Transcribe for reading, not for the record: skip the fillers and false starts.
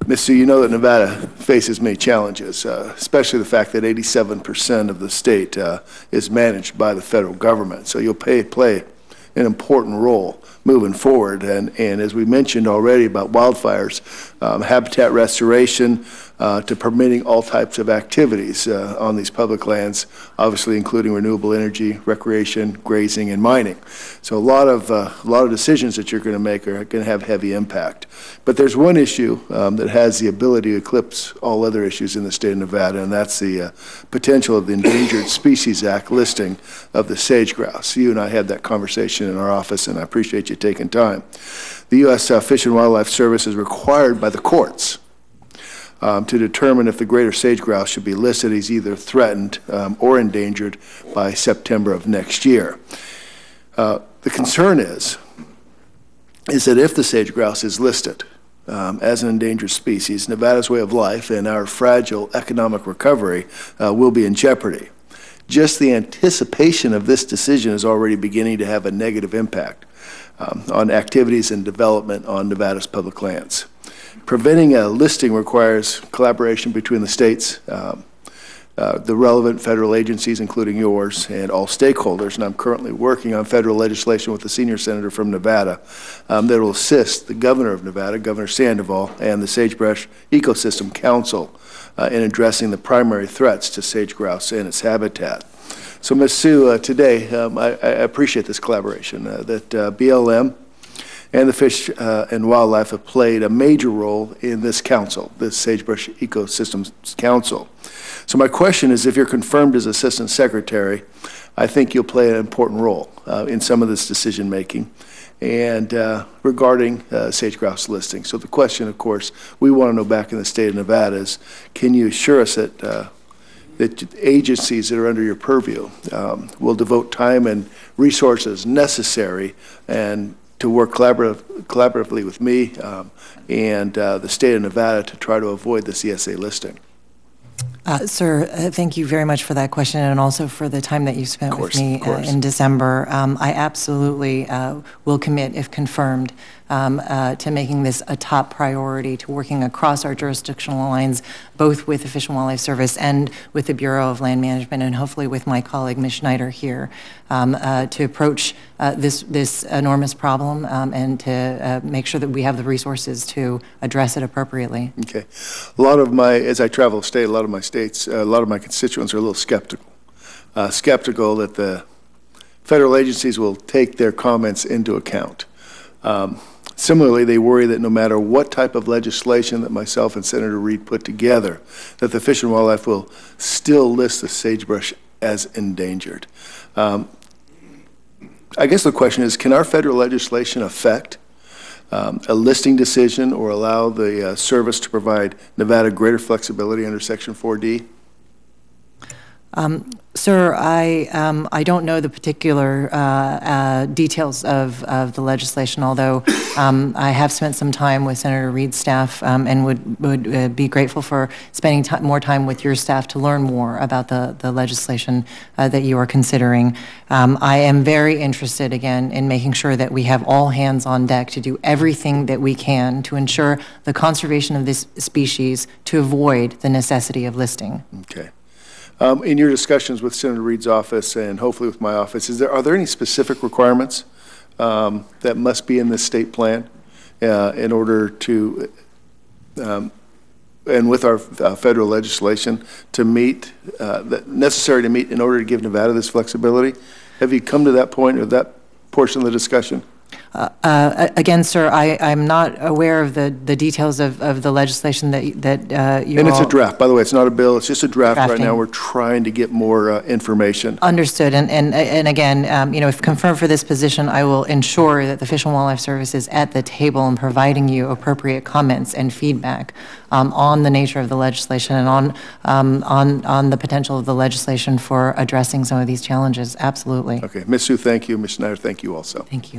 Ms. Sue, you know that Nevada faces many challenges, especially the fact that 87% of the state is managed by the federal government. So you'll play an important role moving forward. And as we mentioned already about wildfires, habitat restoration to permitting all types of activities on these public lands, obviously including renewable energy, recreation, grazing, and mining. So a lot of decisions that you're going to make are going to have heavy impact. But there's one issue that has the ability to eclipse all other issues in the state of Nevada, and that's the potential of the Endangered Species Act listing of the sage grouse. You and I had that conversation in our office, and I appreciate you taking time. The U.S. Fish and Wildlife Service is required by the courts to determine if the greater sage grouse should be listed as either threatened or endangered by September of next year. The concern is that if the sage grouse is listed as an endangered species, Nevada's way of life and our fragile economic recovery will be in jeopardy. Just the anticipation of this decision is already beginning to have a negative impact on activities and development on Nevada's public lands. Preventing a listing requires collaboration between the states, the relevant federal agencies, including yours, and all stakeholders. And I'm currently working on federal legislation with the senior senator from Nevada that will assist the governor of Nevada, Governor Sandoval, and the Sagebrush Ecosystem Council in addressing the primary threats to sage grouse and its habitat. So, Ms. Sue, today I appreciate this collaboration that BLM and the Fish and Wildlife have played a major role in this council, this Sagebrush Ecosystems Council. So my question is, if you're confirmed as Assistant Secretary, I think you'll play an important role in some of this decision making and regarding sage grouse listing. So the question, of course, we want to know back in the state of Nevada is, can you assure us that that agencies that are under your purview will devote time and resources necessary and to work collaboratively with me and the state of Nevada to try to avoid this ESA listing? Sir, thank you very much for that question and also for the time that you spent with me in December. I absolutely will commit, if confirmed, to making this a top priority, to working across our jurisdictional lines, both with the Fish and Wildlife Service and with the Bureau of Land Management, and hopefully with my colleague, Ms. Schneider here, to approach this enormous problem and to make sure that we have the resources to address it appropriately. Okay. A lot of my, as I travel the state, a lot of my states, a lot of my constituents are a little skeptical. Skeptical that the federal agencies will take their comments into account. Similarly, they worry that no matter what type of legislation that myself and Senator Reid put together, that the Fish and Wildlife will still list the sagebrush as endangered. I guess the question is, can our federal legislation affect a listing decision or allow the service to provide Nevada greater flexibility under Section 4D? Sir, I don't know the particular details of the legislation, although I have spent some time with Senator Reid's staff and would be grateful for spending more time with your staff to learn more about the legislation that you are considering. I am very interested, again, in making sure that we have all hands on deck to do everything that we can to ensure the conservation of this species to avoid the necessity of listing. Okay. In your discussions with Senator Reid's office and hopefully with my office, are there any specific requirements that must be in this state plan in order to, and with our federal legislation, to meet, necessary to meet in order to give Nevada this flexibility? Have you come to that point or that portion of the discussion? Again, sir, I'm not aware of the details of the legislation that you And it's a draft, by the way. It's not a bill. It's just a draft drafting. Right now. We're trying to get more information. Understood. And again, you know, if confirmed for this position, I will ensure that the Fish and Wildlife Service is at the table and providing you appropriate comments and feedback on the nature of the legislation and on the potential of the legislation for addressing some of these challenges. Absolutely. Okay. Ms. Sue, thank you. Ms. Schneider, thank you also. Thank you.